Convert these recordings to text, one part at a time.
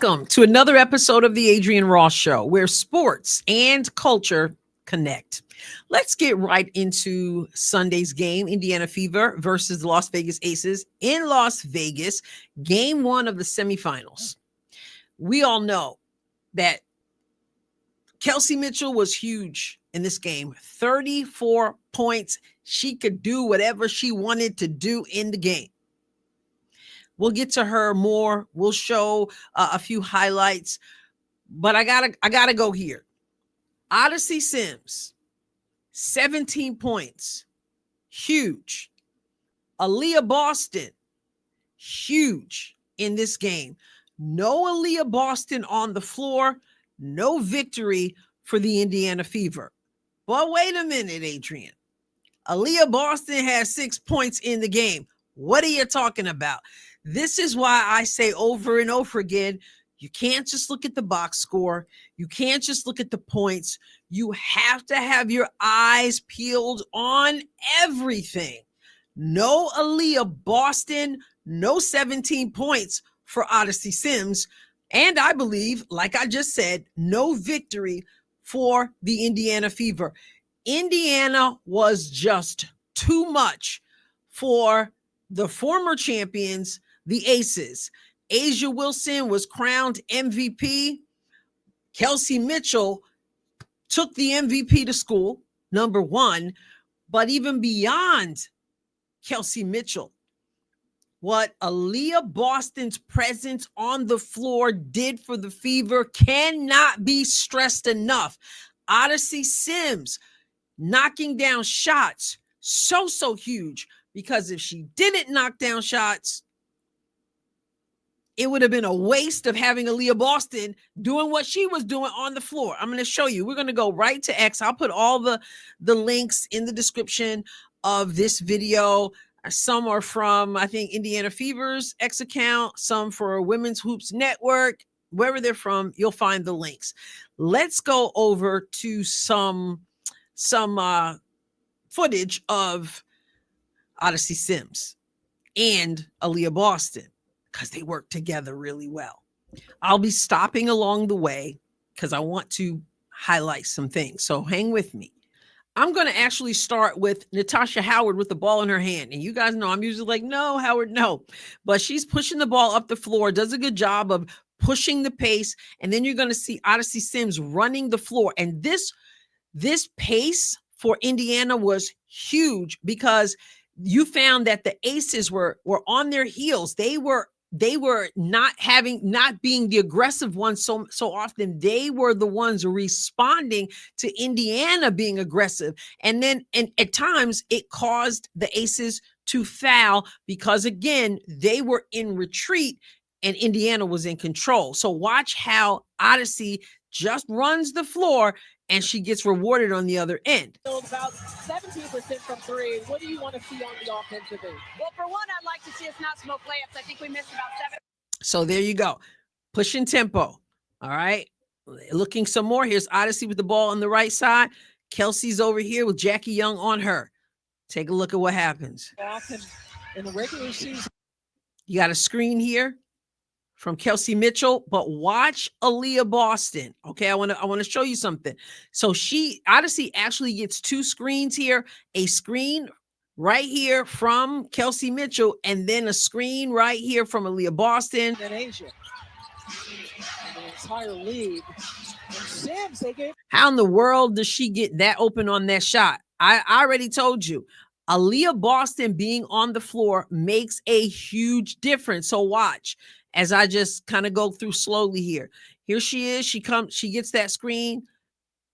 Welcome to another episode of the Adrienne Ross Show, where sports and culture connect. Let's get right into Sunday's game, Indiana Fever versus the Las Vegas Aces in Las Vegas, game one of the semifinals. We all know that Kelsey Mitchell was huge in this game, 34 points. She could do whatever she wanted to do in the game. We'll get to her more. We'll show a few highlights, but I gotta go here. Odyssey Sims, 17 points, huge. Aliyah Boston, huge in this game. No Aliyah Boston on the floor, no victory for the Indiana Fever. But wait a minute, Adrienne. Aliyah Boston has 6 points in the game. What are you talking about? This is why I say over and over again, you can't just look at the box score. You can't just look at the points. You have to have your eyes peeled on everything. No Aliyah Boston, no 17 points for Odyssey Sims. And I believe, like I just said, no victory for the Indiana Fever. Indiana was just too much for the former champions, the Aces. A'ja Wilson was crowned MVP. Kelsey Mitchell took the MVP to school, number one. But even beyond Kelsey Mitchell, what Aliyah Boston's presence on the floor did for the Fever cannot be stressed enough. Odyssey Sims knocking down shots, so huge, because if she didn't knock down shots, it would have been a waste of having Aliyah Boston doing what she was doing on the floor. I'm going to show you. We're going to go right to X. I'll put all the links in the description of this video. Some are from, I think, Indiana Fever's X account, some for Women's Hoops Network. Wherever they're from, you'll find the links. Let's go over to some footage of Odyssey Sims and Aliyah Boston, because they work together really well. I'll be stopping along the way because I want to highlight some things. So hang with me. I'm going to actually start with Natasha Howard with the ball in her hand. And you guys know I'm usually like, no, Howard, no. But she's pushing the ball up the floor, does a good job of pushing the pace. And then you're going to see Odyssey Sims running the floor. And this pace for Indiana was huge, because you found that the Aces were on their heels. They were not being the aggressive ones so often. They were the ones responding to Indiana being aggressive. And at times it caused the Aces to foul, because again, they were in retreat and Indiana was in control. So watch how Odyssey just runs the floor and she gets rewarded on the other end. So about 17% from three. What do you want to see on the offensive end? Well, for one, I'd like to see us not smoke layups. I think we missed about 7. So there you go. Pushing tempo. All right. Looking some more. Here's Odyssey with the ball on the right side. Kelsey's over here with Jackie Young on her. Take a look at what happens. Often in the regular season. You got a screen here from Kelsey Mitchell, but watch Aliyah Boston. Okay, I want to show you something. So Odyssey actually gets 2 screens here, a screen right here from Kelsey Mitchell, and then a screen right here from Aliyah Boston. And A'ja. And the entire league. And Sims, how in the world does she get that open on that shot? I already told you. Aliyah Boston being on the floor makes a huge difference. So watch as I just kind of go through slowly here. Here she is. She gets that screen.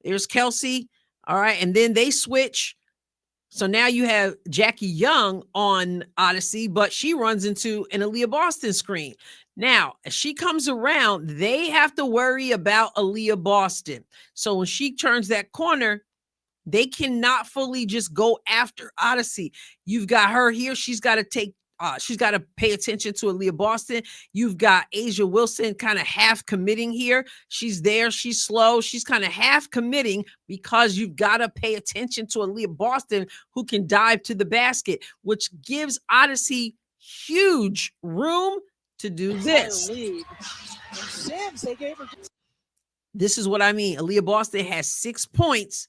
There's Kelsey. All right. And then they switch. So now you have Jackie Young on Odyssey, but she runs into an Aliyah Boston screen. Now, as she comes around, they have to worry about Aliyah Boston. So when she turns that corner, they cannot fully just go after Odyssey. You've got her here. She's got to pay attention to Aliyah Boston. You've got A'ja Wilson kind of half committing here. She's there. She's slow. She's kind of half committing because you've got to pay attention to Aliyah Boston, who can dive to the basket, which gives Odyssey huge room to do this. Sims, they gave her. This is what I mean. Aliyah Boston has 6 points,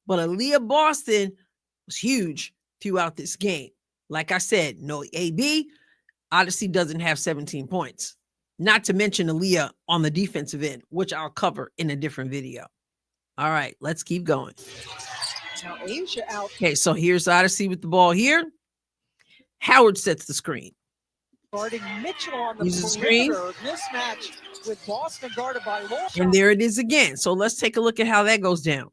but Aliyah Boston was huge throughout this game. Like I said, no AB. Odyssey doesn't have 17 points. Not to mention Aliyah on the defensive end, which I'll cover in a different video. All right, let's keep going. Now Asia out. Okay, so here's Odyssey with the ball here. Howard sets the screen. Guarding Mitchell on the Uses the screen. Mismatch with Boston guarded by Law. And there it is again. So let's take a look at how that goes down.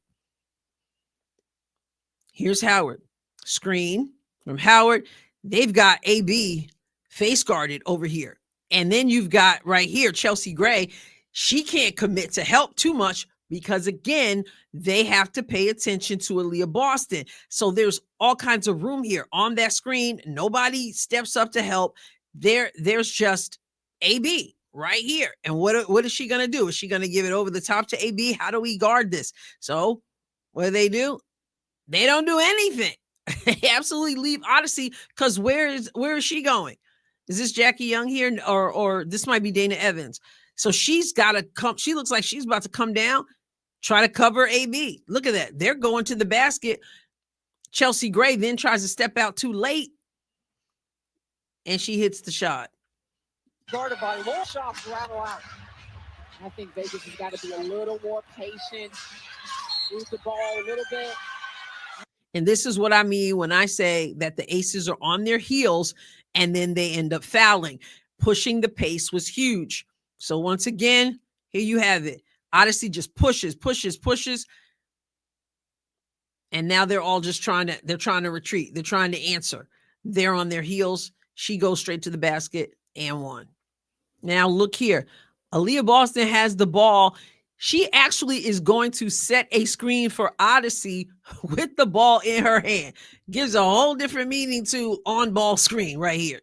Here's Howard. Screen from Howard. They've got AB face guarded over here. And then you've got right here, Chelsea Gray. She can't commit to help too much because, again, they have to pay attention to Aliyah Boston. So there's all kinds of room here on that screen. Nobody steps up to help. There's just AB right here. And what is she going to do? Is she going to give it over the top to AB? How do we guard this? So what do? They don't do anything. They absolutely leave Odyssey because where is she going? Is this Jackie Young here? Or this might be Dana Evans. So she's got to come. She looks like she's about to come down, try to cover AB. Look at that. They're going to the basket. Chelsea Gray then tries to step out too late. And she hits the shot. Guarded by Law. Shots rattle out. I think Vegas has got to be a little more patient. Move the ball a little bit. And this is what I mean when I say that the Aces are on their heels and then they end up fouling. Pushing the pace was huge. So once again, here you have it. Odyssey just pushes. And now they're all just trying to retreat. They're trying to answer. They're on their heels. She goes straight to the basket and won. Now look here. Aliyah Boston has the ball. She actually is going to set a screen for Odyssey with the ball in her hand. Gives a whole different meaning to on-ball screen right here.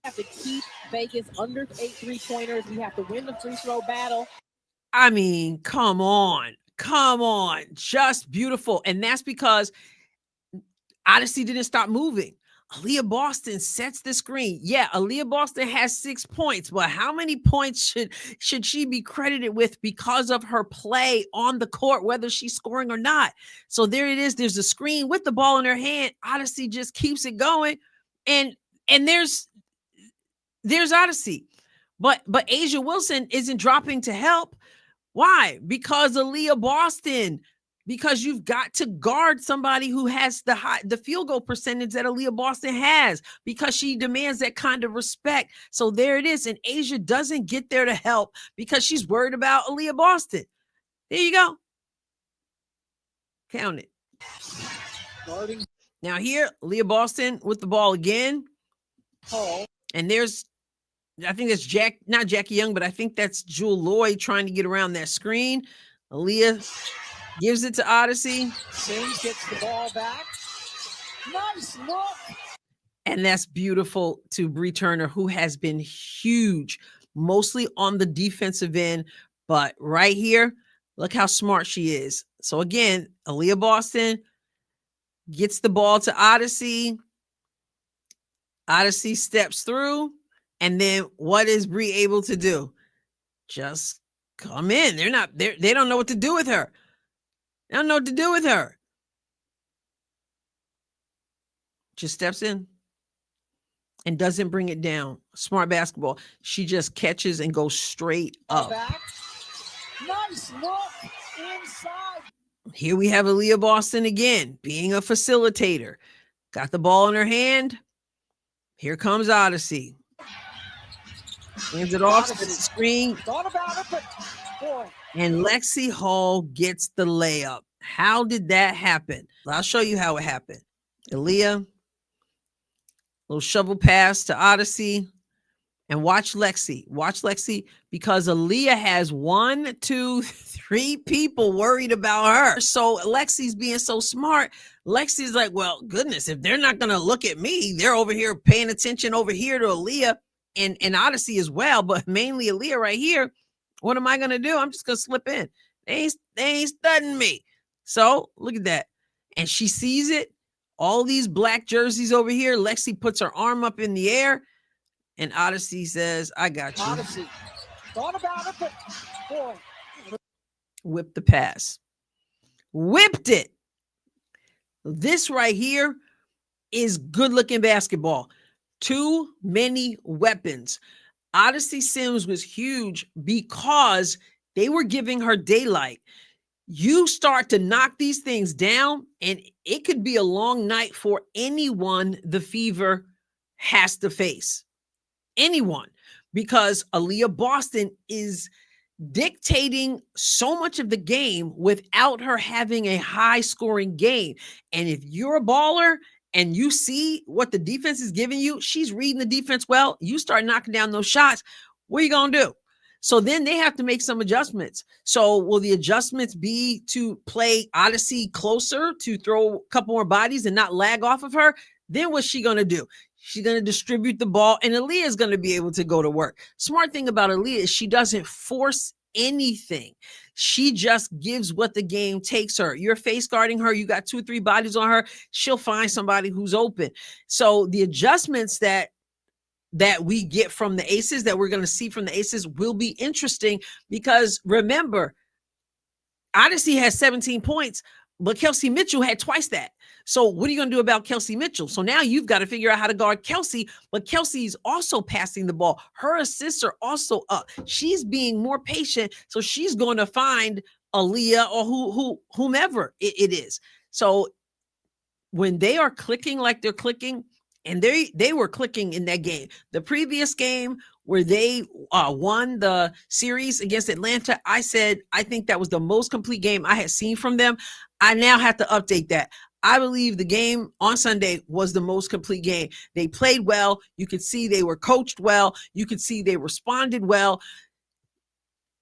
We have to keep Vegas under 8 3-pointers. We have to win the free throw battle. I mean, come on. Just beautiful. And that's because Odyssey didn't stop moving. Aliyah Boston sets the screen. Yeah, Aliyah Boston has 6 points, but how many points should she be credited with because of her play on the court, whether she's scoring or not? So there it is. There's a screen with the ball in her hand. Odyssey just keeps it going. And there's Odyssey. But Asia Wilson isn't dropping to help. Why? Because Aliyah Boston. Because you've got to guard somebody who has the field goal percentage that Aliyah Boston has, because she demands that kind of respect. So there it is. And Asia doesn't get there to help because she's worried about Aliyah Boston. There you go. Count it. Guarding. Now here, Aliyah Boston with the ball again. Oh. And I think that's not Jackie Young, but I think that's Jewel Lloyd trying to get around that screen. Aliyah gives it to Odyssey. Sims gets the ball back. Nice look. And that's beautiful to Bree Turner, who has been huge, mostly on the defensive end. But right here, look how smart she is. So again, Aliyah Boston gets the ball to Odyssey. Odyssey steps through. And then what is Bree able to do? Just come in. They don't know what to do with her. They don't know what to do with her. Just steps in and doesn't bring it down. Smart basketball. She just catches and goes straight up. Back. Nice look inside. Here we have Aliyah Boston again, being a facilitator. Got the ball in her hand. Here comes Odyssey. Hands it off to the screen. Thought about it, but boy. And Lexi Hall gets the layup. How did that happen? I'll show you how it happened. Aliyah, little shovel pass to Odyssey. And watch Lexi. Watch Lexi, because Aliyah has 1, 2, 3 people worried about her. So Lexi's being so smart. Lexi's like, well, goodness, if they're not going to look at me, they're over here paying attention over here to Aliyah and Odyssey as well, but mainly Aliyah right here. What am I going to do? I'm just going to slip in. They ain't studying me. So look at that. And she sees it. All these black jerseys over here. Lexi puts her arm up in the air. And Odyssey says, I got you. Odyssey thought about it, but boy. Whipped the pass. Whipped it. This right here is good-looking basketball. Too many weapons. Odyssey Sims was huge because they were giving her daylight. You start to knock these things down, and it could be a long night for anyone the Fever has to face. Anyone. Because Aliyah Boston is dictating so much of the game without her having a high-scoring game. And if you're a baller and you see what the defense is giving you, she's reading the defense well, you start knocking down those shots, what are you going to do? So then they have to make some adjustments. So will the adjustments be to play Odyssey closer, to throw a couple more bodies and not lag off of her? Then what's she going to do? She's going to distribute the ball, and Aliyah is going to be able to go to work. Smart thing about Aliyah is she doesn't force anything. She just gives what the game takes her. You're face guarding her. You got 2 or 3 bodies on her. She'll find somebody who's open. So the adjustments that we get from the Aces, that we're going to see from the Aces, will be interesting because remember, Odyssey has 17 points, but Kelsey Mitchell had twice that. So what are you going to do about Kelsey Mitchell? So now you've got to figure out how to guard Kelsey, but Kelsey's also passing the ball. Her assists are also up. She's being more patient, so she's going to find Aliyah or whomever it is. So when they are clicking like they're clicking, and they were clicking in that game. The previous game where they won the series against Atlanta, I said, I think that was the most complete game I had seen from them. I now have to update that. I believe the game on Sunday was the most complete game. They played well. You could see they were coached well. You could see they responded well.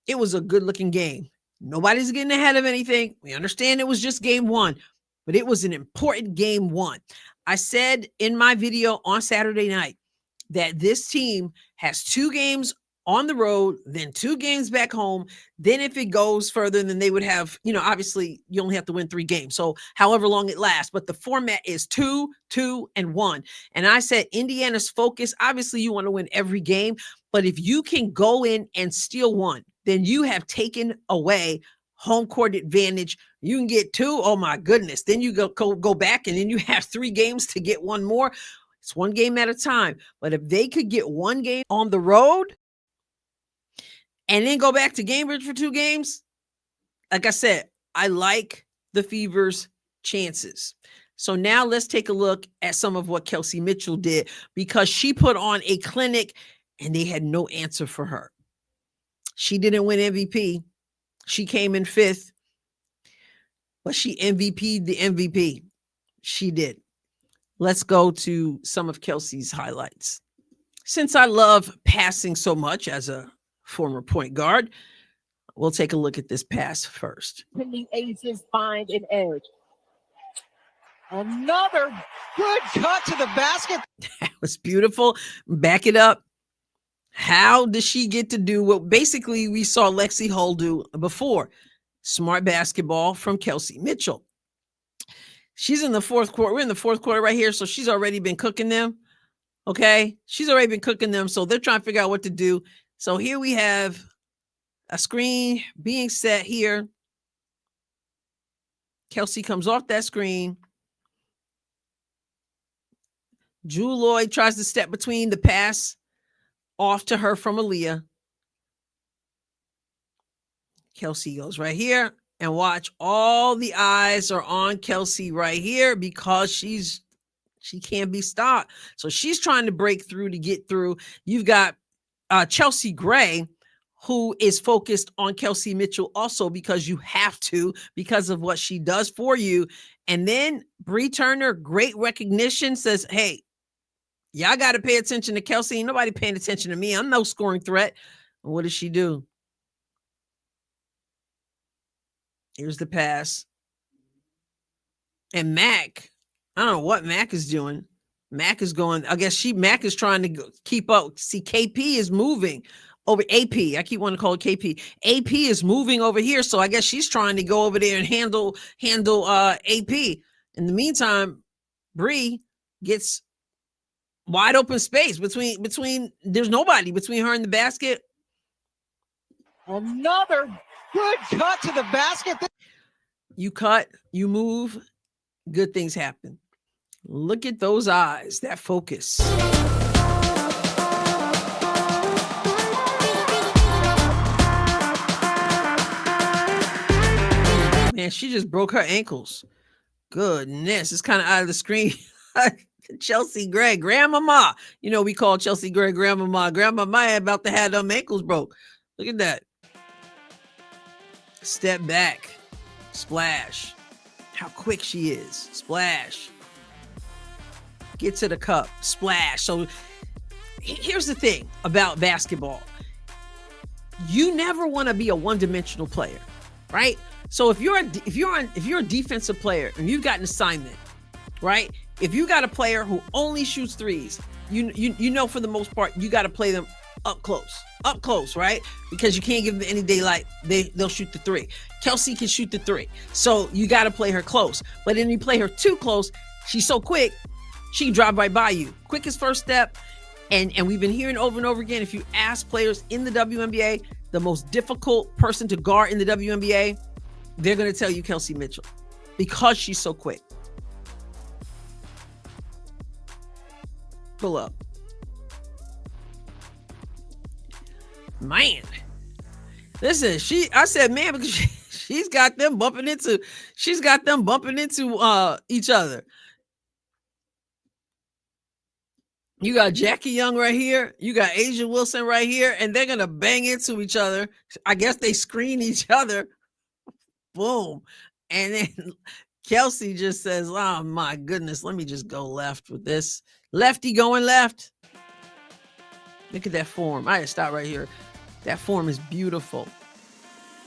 It was a good-looking game. Nobody's getting ahead of anything. We understand it was just game 1, but it was an important game 1. I said in my video on Saturday night that this team has 2 games on the road, then 2 games back home. Then if it goes further, then they would have, obviously you only have to win 3 games. So however long it lasts, but the format is 2, 2, and 1. And I said, Indiana's focus, obviously you want to win every game, but if you can go in and steal 1, then you have taken away home court advantage. You can get 2. Oh my goodness. Then you go back, and then you have 3 games to get 1 more. It's 1 game at a time. But if they could get 1 game on the road and then go back to Cambridge for 2 games, like I said, I like the Fever's chances. So now let's take a look at some of what Kelsey Mitchell did, because she put on a clinic and they had no answer for her. She didn't win MVP. She came in 5th, but she MVP'd the MVP. She did. Let's go to some of Kelsey's highlights. Since I love passing so much as a former point guard, we'll take a look at this pass first. Can the Aces find an edge? Another good cut to the basket. That was beautiful. Back it up. How does she get to do what basically we saw Lexi Hull do before? Smart basketball from Kelsey Mitchell. She's in the 4th quarter. We're in the 4th quarter right here, so she's already been cooking them. Okay? She's already been cooking them, so they're trying to figure out what to do. So here we have a screen being set here. Kelsey comes off that screen. Jewel Lloyd tries to step between the pass off to her from Aliyah. Kelsey goes right here, and watch, all the eyes are on Kelsey right here because she can't be stopped. So she's trying to break through to get through. You've got Chelsea Gray, who is focused on Kelsey Mitchell also, because you have to, because of what she does for you. And then Bree Turner, great recognition, says, hey, y'all got to pay attention to Kelsey. Ain't nobody paying attention to me. I'm no scoring threat. And what does she do? Here's the pass. And Mac, I don't know what Mac is doing. Mac is going, I guess Mac is trying to keep up. See, KP is moving over. AP, I keep wanting to call it KP. AP is moving over here, so I guess she's trying to go over there and handle AP. In the meantime, Bree gets Wide open space between there's nobody between her and the basket. Another good cut to the basket. You cut, you move, good things happen. Look at those eyes, that focus. Man, she just broke her ankles. Goodness, it's kind of out of the screen. Chelsea Gray, grandmama. You know, we call Chelsea Gray grandmama. Grandmama about to have them ankles broke. Look at that. Step back. Splash. How quick she is. Splash. Get to the cup. Splash. So here's the thing about basketball. You never want to be a one-dimensional player, right? So if you're a defensive player and you've got an assignment, right? If you got a player who only shoots threes, you know for the most part you got to play them up close, right? Because you can't give them any daylight. They'll shoot the three. Kelsey can shoot the three, so you got to play her close. But then you play her too close, she's so quick, she can drive right by you. Quickest first step. And we've been hearing over and over again, if you ask players in the WNBA, the most difficult person to guard in the WNBA, they're going to tell you Kelsey Mitchell because she's so quick. Pull up. Man. Listen, I said, man, because she's got them bumping into each other. You got Jackie Young right here. You got A'ja Wilson right here, and they're going to bang into each other. I guess they screen each other. Boom. And then Kelsey just says, oh, my goodness, let me just go left with this. Lefty going left. Look at that form. I had to stop right here. That form is beautiful.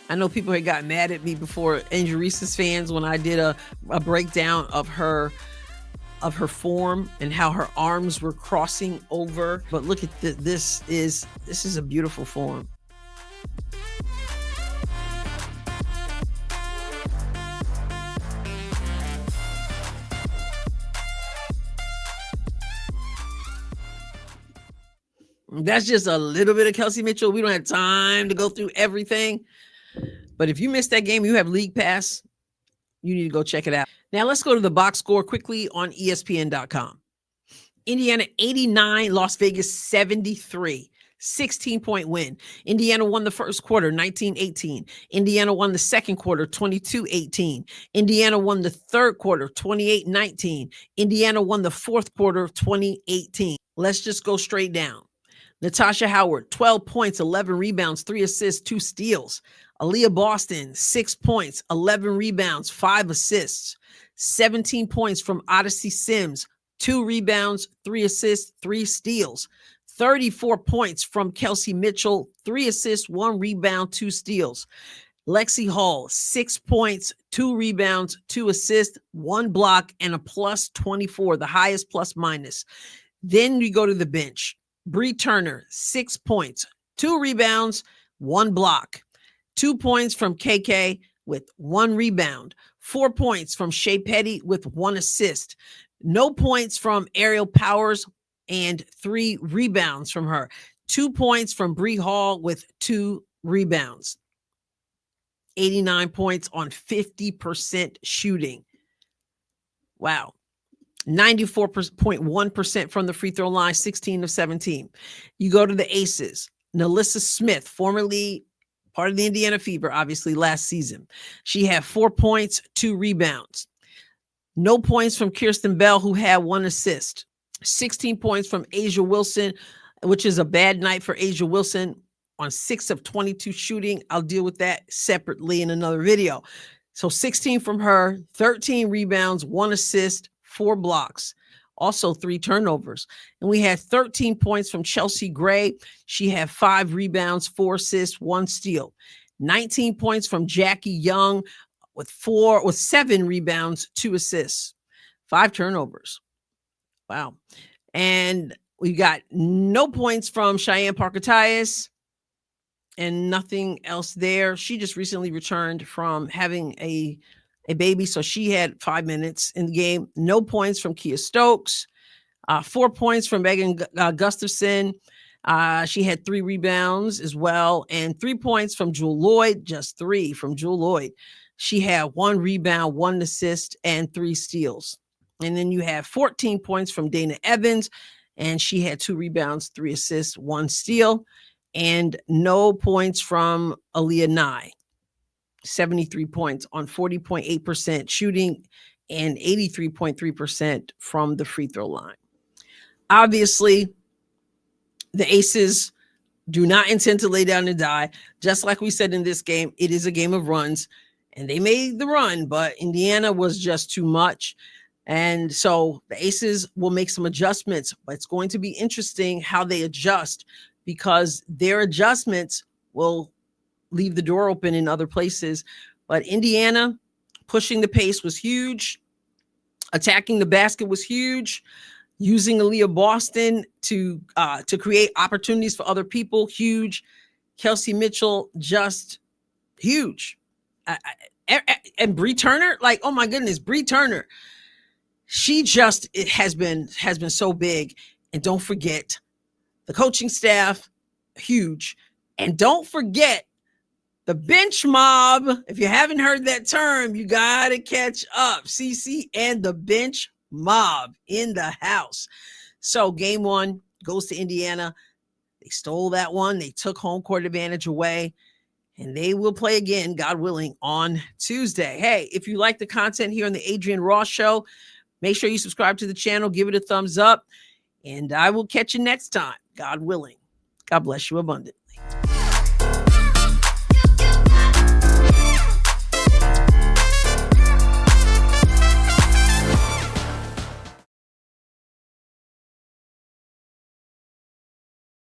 I know people had gotten mad at me before, Adrienne's fans, when I did a breakdown of her form and how her arms were crossing over. But look at this is a beautiful form. That's just a little bit of Kelsey Mitchell. We don't have time to go through everything. But if you missed that game, you have League Pass, you need to go check it out. Now let's go to the box score quickly on ESPN.com. Indiana 89, Las Vegas 73. 16-point win. Indiana won the first quarter, 19-18. Indiana won the second quarter, 22-18. Indiana won the third quarter, 28-19. Indiana won the fourth quarter, 20-18. Let's just go straight down. Natasha Howard, 12 points, 11 rebounds, 3 assists, 2 steals. Aliyah Boston, 6 points, 11 rebounds, 5 assists. 17 points from Odyssey Sims, 2 rebounds, 3 assists, 3 steals. 34 points from Kelsey Mitchell, 3 assists, 1 rebound, 2 steals. Lexi Hall, 6 points, 2 rebounds, 2 assists, 1 block, and a plus 24, the highest plus minus. Then we go to the bench. Bree Turner, 6 points, 2 rebounds, 1 block. 2 points from KK with 1 rebound. 4 points from Shea Petty with 1 assist. No points from Ariel Powers and 3 rebounds from her. 2 points from Bree Hall with 2 rebounds. 89 points on 50% shooting. Wow. 94.1% from the free throw line, 16 of 17. You go to the aces. Nalissa Smith, formerly part of the Indiana Fever, obviously last season. She had 4 points, 2 rebounds. No points from Kirsten Bell, who had 1 assist. 16 points from A'ja Wilson, which is a bad night for A'ja Wilson on 6 of 22 shooting. I'll deal with that separately in another video. So 16 from her, 13 rebounds, 1 assist, 4 blocks, also 3 turnovers. And we had 13 points from Chelsea Gray. She had 5 rebounds, 4 assists, 1 steal. 19 points from Jackie Young with 7 rebounds, 2 assists, 5 turnovers. Wow. And we got no points from Cheyenne Parker-Tyus and nothing else there. She just recently returned from having a baby, so she had 5 minutes in the game. No points from Kia Stokes. 4 points from Megan Gustafson. She had 3 rebounds as well, and 3 points from Jewel Lloyd, just 3 from Jewel Lloyd. She had 1 rebound, 1 assist, and 3 steals. And then you have 14 points from Dana Evans, and she had 2 rebounds, 3 assists, 1 steal, and no points from Aliyah Nye. 73 points on 40.8% shooting and 83.3% from the free throw line. Obviously, the Aces do not intend to lay down and die. Just like we said in this game, it is a game of runs, and they made the run, but Indiana was just too much. And so the Aces will make some adjustments, but it's going to be interesting how they adjust, because their adjustments will leave the door open in other places. But Indiana pushing the pace was huge. Attacking the basket was huge. Using Aliyah Boston to create opportunities for other people, huge. Kelsey Mitchell, just huge. And Bree Turner, like, oh my goodness, Bree Turner. She just has been so big. And don't forget the coaching staff, huge. And don't forget the bench mob. If you haven't heard that term, you got to catch up. CC and the bench mob in the house. So game 1 goes to Indiana. They stole that one. They took home court advantage away. And they will play again, God willing, on Tuesday. Hey, if you like the content here on the Adrienne Ross Show, make sure you subscribe to the channel. Give it a thumbs up. And I will catch you next time, God willing. God bless you abundantly.